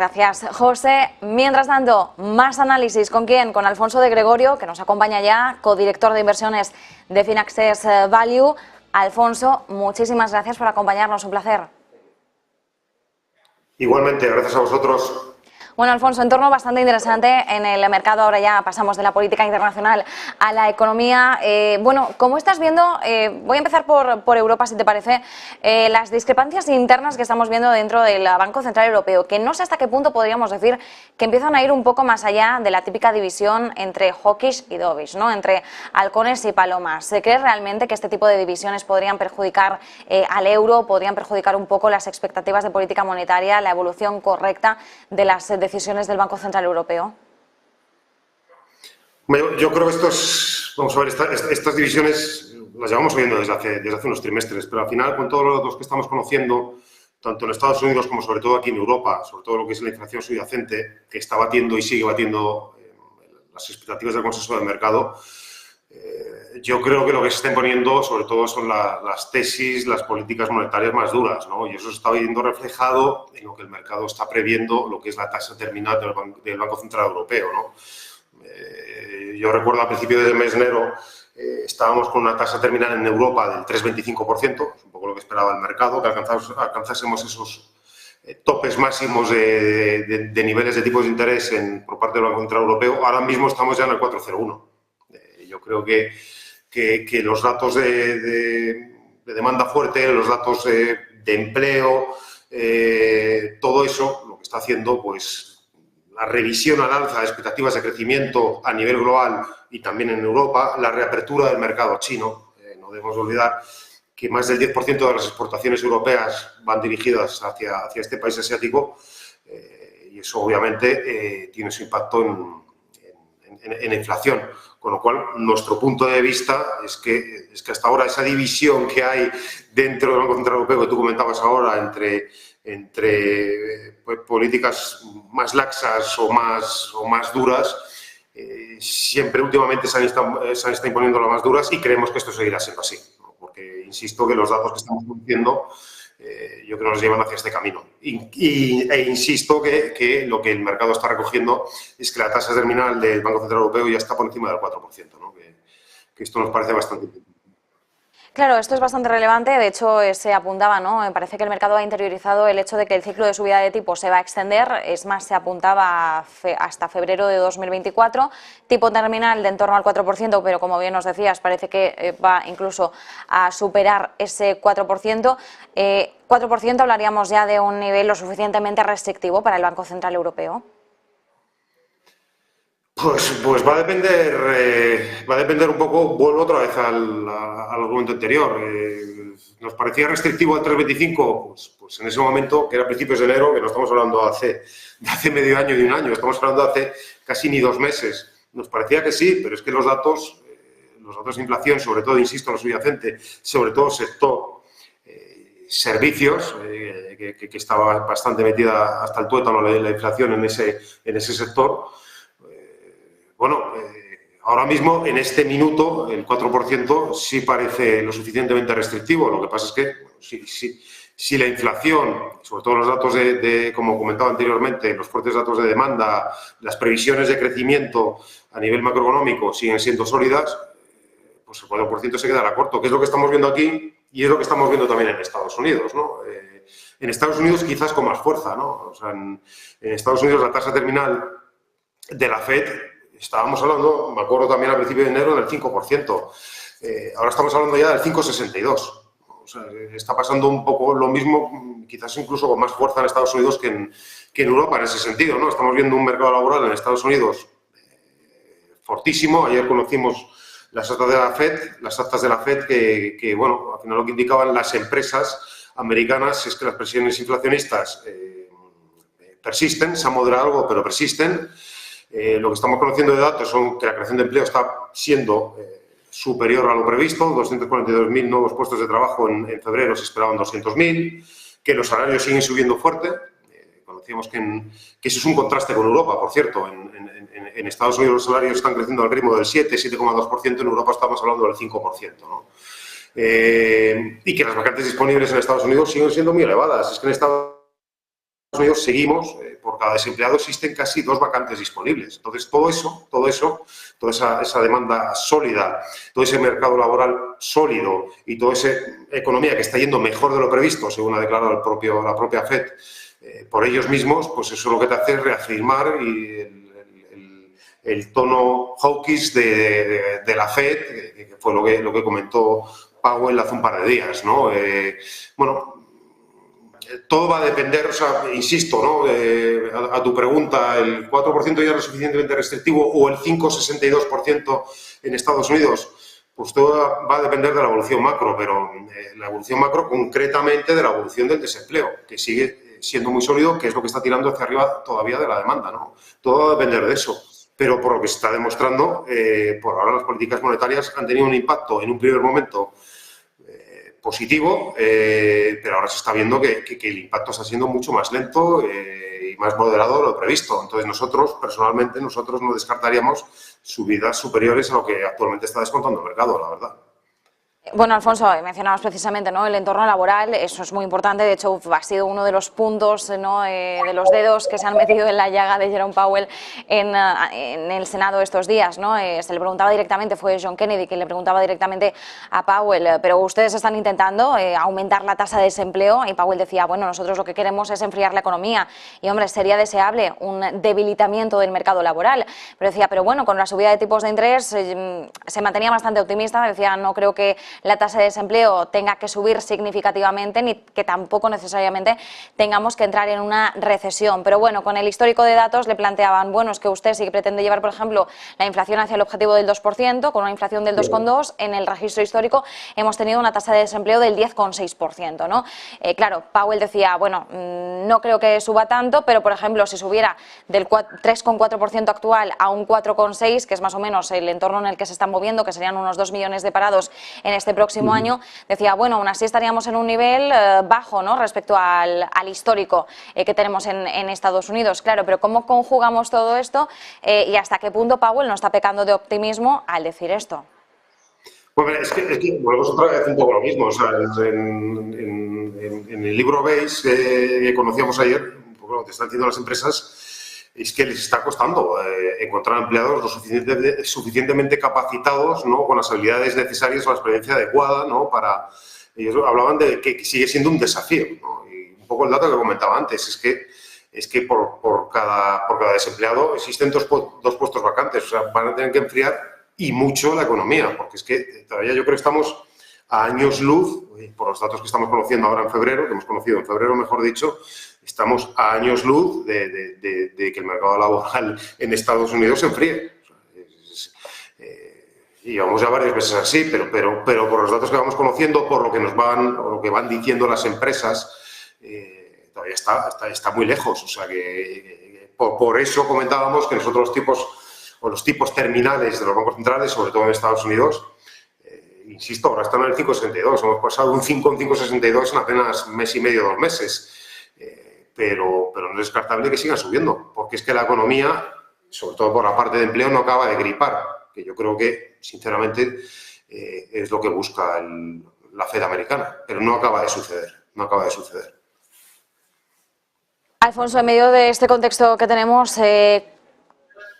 Gracias, José. Mientras tanto, más análisis. ¿Con quién? Con Alfonso de Gregorio, que nos acompaña ya, codirector de inversiones de Finaccess Value. Alfonso, muchísimas gracias por acompañarnos. Un placer. Igualmente, gracias a vosotros. Bueno, Alfonso, entorno bastante interesante en el mercado. Ahora ya pasamos de la política internacional a la economía. Bueno, ¿cómo estás viendo? Voy a empezar por Europa, si te parece. Las discrepancias internas que estamos viendo dentro del Banco Central Europeo, que no sé hasta qué punto podríamos decir que empiezan a ir un poco más allá de la típica división entre hawkish y dovish, ¿no? Entre halcones y palomas. ¿Se cree realmente que este tipo de divisiones podrían perjudicar al euro, podrían perjudicar un poco las expectativas de política monetaria, la evolución correcta de las decisiones del Banco Central Europeo? Yo creo que estas divisiones las llevamos oyendo desde hace unos trimestres, pero al final, con todos los datos que estamos conociendo, tanto en Estados Unidos como sobre todo aquí en Europa, sobre todo lo que es la inflación subyacente, que está batiendo y sigue batiendo las expectativas del consenso del mercado, yo creo que lo que se está imponiendo sobre todo son las tesis, las políticas monetarias más duras, ¿no? Y eso se está viendo reflejado en lo que el mercado está previendo, lo que es la tasa terminal del Banco Central Europeo, ¿no? Yo recuerdo a principios del mes de enero estábamos con una tasa terminal en Europa del 3,25%, es un poco lo que esperaba el mercado, que alcanzásemos esos topes máximos de niveles de tipos de interés por parte del Banco Central Europeo. Ahora mismo estamos ya en el 4,01. Yo creo que los datos de demanda fuerte, los datos de empleo, todo eso lo que está haciendo, pues, la revisión al alza de expectativas de crecimiento a nivel global y también en Europa, la reapertura del mercado chino. No debemos olvidar que más del 10% de las exportaciones europeas van dirigidas hacia este país asiático y eso obviamente tiene su impacto en la inflación. Con lo cual, nuestro punto de vista es que hasta ahora esa división que hay dentro del Banco Central Europeo que tú comentabas ahora entre políticas más laxas o más duras, siempre últimamente se han estado imponiendo las más duras y creemos que esto seguirá siendo así, ¿no? Porque insisto que los datos que estamos conociendo yo creo que nos llevan hacia este camino. E insisto que lo que el mercado está recogiendo es que la tasa terminal del Banco Central Europeo ya está por encima del 4%, ¿no? Que esto nos parece bastante importante. Claro, esto es bastante relevante. De hecho, se apuntaba, ¿no? Me parece que el mercado ha interiorizado el hecho de que el ciclo de subida de tipos se va a extender. Es más, se apuntaba hasta febrero de 2024. Tipo terminal de en torno al 4%, pero como bien nos decías, parece que va incluso a superar ese 4%. 4% hablaríamos ya de un nivel lo suficientemente restrictivo para el Banco Central Europeo. Pues va a depender un poco, vuelvo otra vez al argumento anterior. Nos parecía restrictivo el 3,25, pues en ese momento, que era a principios de enero, que no estamos hablando de hace medio año y un año, estamos hablando de hace casi ni 2 meses. Nos parecía que sí, pero es que los datos de inflación, sobre todo, insisto, en lo subyacente, sobre todo sector servicios, que estaba bastante metida hasta el tuétano la inflación en ese sector. Bueno, ahora mismo, en este minuto, el 4% sí parece lo suficientemente restrictivo. Lo que pasa es que si la inflación, sobre todo los datos como comentaba anteriormente, los fuertes datos de demanda, las previsiones de crecimiento a nivel macroeconómico siguen siendo sólidas, pues el 4% se quedará corto, que es lo que estamos viendo aquí y es lo que estamos viendo también en Estados Unidos, ¿no? En Estados Unidos quizás con más fuerza, ¿no? O sea, en Estados Unidos la tasa terminal de la FED, estábamos hablando, me acuerdo también a principios de enero, del 5%. Ahora estamos hablando ya del 5,62%. O sea, está pasando un poco lo mismo, quizás incluso con más fuerza en Estados Unidos que en Europa en ese sentido, ¿no? Estamos viendo un mercado laboral en Estados Unidos fortísimo. Ayer conocimos las actas de la FED que bueno, al final lo que indicaban las empresas americanas es que las presiones inflacionistas persisten, se han moderado algo, pero persisten. Lo que estamos conociendo de datos son que la creación de empleo está siendo superior a lo previsto, 242.000 nuevos puestos de trabajo en febrero, se esperaban 200.000, que los salarios siguen subiendo fuerte. Conocíamos que eso es un contraste con Europa, por cierto. En Estados Unidos los salarios están creciendo al ritmo del 7,2%, en Europa estamos hablando del 5%, ¿no? Y que las vacantes disponibles en Estados Unidos siguen siendo muy elevadas. Es que en Estados Unidos seguimos, por cada desempleado existen casi 2 vacantes disponibles. Entonces, todo eso, toda esa demanda sólida, todo ese mercado laboral sólido y toda esa economía que está yendo mejor de lo previsto, según ha declarado la propia FED, por ellos mismos, pues eso lo que te hace es reafirmar el tono hawkish de la FED, que fue lo que comentó Powell hace un par de días, ¿no? Todo va a depender, o sea, insisto, ¿no? A tu pregunta, ¿el 4% ya es lo suficientemente restrictivo o el 5,62% en Estados Unidos? Pues todo va a depender de la evolución macro, pero la evolución macro concretamente de la evolución del desempleo, que sigue siendo muy sólido, que es lo que está tirando hacia arriba todavía de la demanda, ¿no? Todo va a depender de eso. Pero por lo que se está demostrando, por ahora las políticas monetarias han tenido un impacto en un primer momento positivo, pero ahora se está viendo que el impacto está siendo mucho más lento y más moderado de lo previsto. Entonces nosotros, personalmente, no descartaríamos subidas superiores a lo que actualmente está descontando el mercado, la verdad. Bueno, Alfonso, mencionabas precisamente, ¿no?, el entorno laboral, eso es muy importante, de hecho ha sido uno de los puntos, ¿no?, de los dedos que se han metido en la llaga de Jerome Powell en el Senado estos días, ¿no? Se le preguntaba directamente, fue John Kennedy quien le preguntaba directamente a Powell, pero ustedes están intentando aumentar la tasa de desempleo, y Powell decía, bueno, nosotros lo que queremos es enfriar la economía, y hombre, sería deseable un debilitamiento del mercado laboral, pero decía, pero bueno, con la subida de tipos de interés se mantenía bastante optimista, decía, no creo que la tasa de desempleo tenga que subir significativamente ni que tampoco necesariamente tengamos que entrar en una recesión. Pero bueno, con el histórico de datos le planteaban, bueno, es que usted sí que pretende llevar, por ejemplo, la inflación hacia el objetivo del 2%, con una inflación del 2,2%, en el registro histórico hemos tenido una tasa de desempleo del 10,6%, ¿no? Claro, Powell decía, bueno, no creo que suba tanto, pero por ejemplo, si subiera del 3,4% actual a un 4,6%, que es más o menos el entorno en el que se están moviendo, que serían unos 2 millones de parados en este próximo año, decía, bueno, aún así estaríamos en un nivel bajo, ¿no?, respecto al histórico que tenemos en Estados Unidos. Claro, pero ¿cómo conjugamos todo esto y hasta qué punto Powell no está pecando de optimismo al decir esto? Bueno, es que volvemos otra vez un poco lo mismo. O sea, en el libro veis que conocíamos ayer, un poco lo que están haciendo las empresas es que les está costando encontrar empleados lo suficientemente capacitados, ¿no?, con las habilidades necesarias o la experiencia adecuada, ¿no?, para... Ellos hablaban de que sigue siendo un desafío, ¿no? Y un poco el dato que comentaba antes es que por cada desempleado existen dos puestos vacantes. O sea, van a tener que enfriar y mucho la economía, porque es que todavía yo creo que estamos a años luz, por los datos que estamos conociendo ahora en febrero, que hemos conocido en febrero, mejor dicho, estamos a años luz de que el mercado laboral en Estados Unidos se enfríe. Y vamos ya varios meses así, pero por los datos que vamos conociendo, por lo que lo que van diciendo las empresas, todavía está muy lejos. O sea que por eso comentábamos que nosotros los tipos terminales de los bancos centrales, sobre todo en Estados Unidos, insisto, ahora están en el 5,62. Hemos pasado un 5 en 5,62 en apenas mes y medio, 2 meses. Pero no es descartable que sigan subiendo, porque es que la economía, sobre todo por la parte de empleo, no acaba de gripar, que yo creo que, sinceramente, es lo que busca la Fed americana, pero no acaba de suceder, no acaba de suceder. Alfonso, en medio de este contexto que tenemos,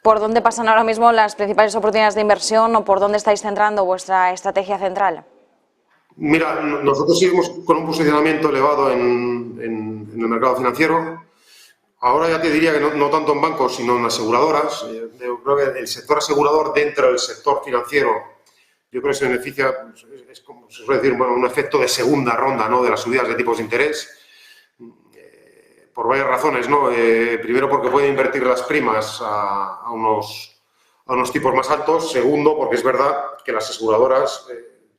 ¿por dónde pasan ahora mismo las principales oportunidades de inversión o por dónde estáis centrando vuestra estrategia central? Mira, nosotros seguimos con un posicionamiento elevado en el mercado financiero. Ahora ya te diría que no tanto en bancos, sino en aseguradoras. Yo creo que el sector asegurador dentro del sector financiero, yo creo que se beneficia, es como se suele decir, bueno, un efecto de segunda ronda, ¿no?, de las subidas de tipos de interés. Por varias razones, ¿no? Primero, porque puede invertir las primas a unos tipos más altos. Segundo, porque es verdad que las aseguradoras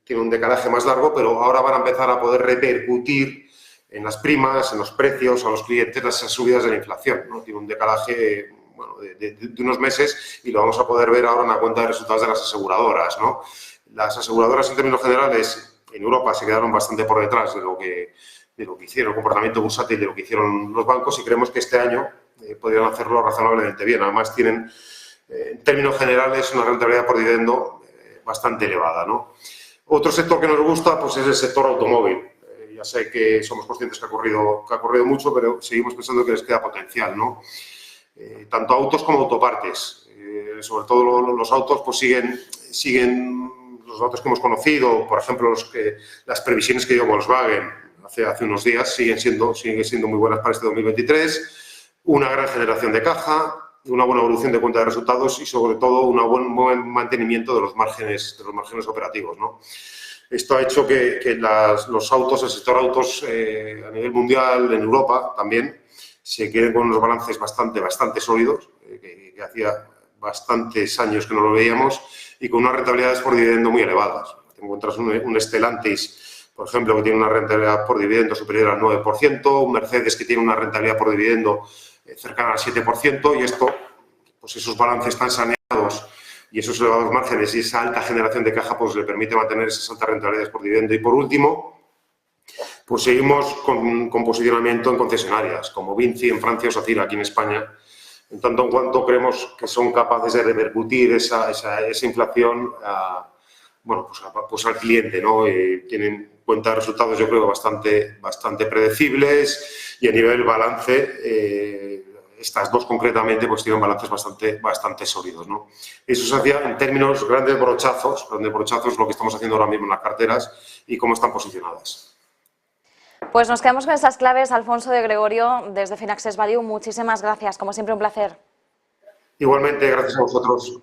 tienen un decalaje más largo, pero ahora van a empezar a poder repercutir en las primas, en los precios, a los clientes, esas subidas de la inflación, ¿no? Tiene un decalaje, bueno, de unos meses y lo vamos a poder ver ahora en la cuenta de resultados de las aseguradoras, ¿no? Las aseguradoras, en términos generales, en Europa se quedaron bastante por detrás de lo que hicieron, el comportamiento bursátil de lo que hicieron los bancos, y creemos que este año podrían hacerlo razonablemente bien. Además, tienen, en términos generales, una rentabilidad por dividendo bastante elevada, ¿no? Otro sector que nos gusta, pues, es el sector automóvil. ya sé que somos conscientes que ha corrido mucho, pero seguimos pensando que les queda potencial, ¿no? Tanto autos como autopartes. Sobre todo los autos pues siguen los datos que hemos conocido, por ejemplo, las previsiones que dio Volkswagen hace unos días siguen siendo muy buenas para este 2023. Una gran generación de caja, una buena evolución de cuenta de resultados y, sobre todo, un buen mantenimiento de los márgenes operativos, ¿no? Esto ha hecho que los autos, el sector autos a nivel mundial, en Europa también, se queden con unos balances bastante sólidos, que hacía bastantes años que no lo veíamos, y con unas rentabilidades por dividendo muy elevadas. Te encuentras un Stellantis, por ejemplo, que tiene una rentabilidad por dividendo superior al 9%, un Mercedes que tiene una rentabilidad por dividendo cercana al 7%, y esto, pues esos balances tan saneados y esos elevados márgenes y esa alta generación de caja, pues le permite mantener esas altas rentabilidades por dividendo. Y por último, pues seguimos con posicionamiento en concesionarias, como Vinci en Francia o Sacira aquí en España, en tanto en cuanto creemos que son capaces de repercutir esa inflación pues al cliente, ¿no? Tienen cuenta de resultados, yo creo, bastante predecibles, y a nivel balance, estas dos concretamente pues tienen balances bastante sólidos, ¿no? Eso se hacía en términos grandes brochazos, lo que estamos haciendo ahora mismo en las carteras y cómo están posicionadas. Pues nos quedamos con estas claves. Alfonso de Gregorio, desde Finaccess Value, muchísimas gracias. Como siempre, un placer. Igualmente, gracias a vosotros.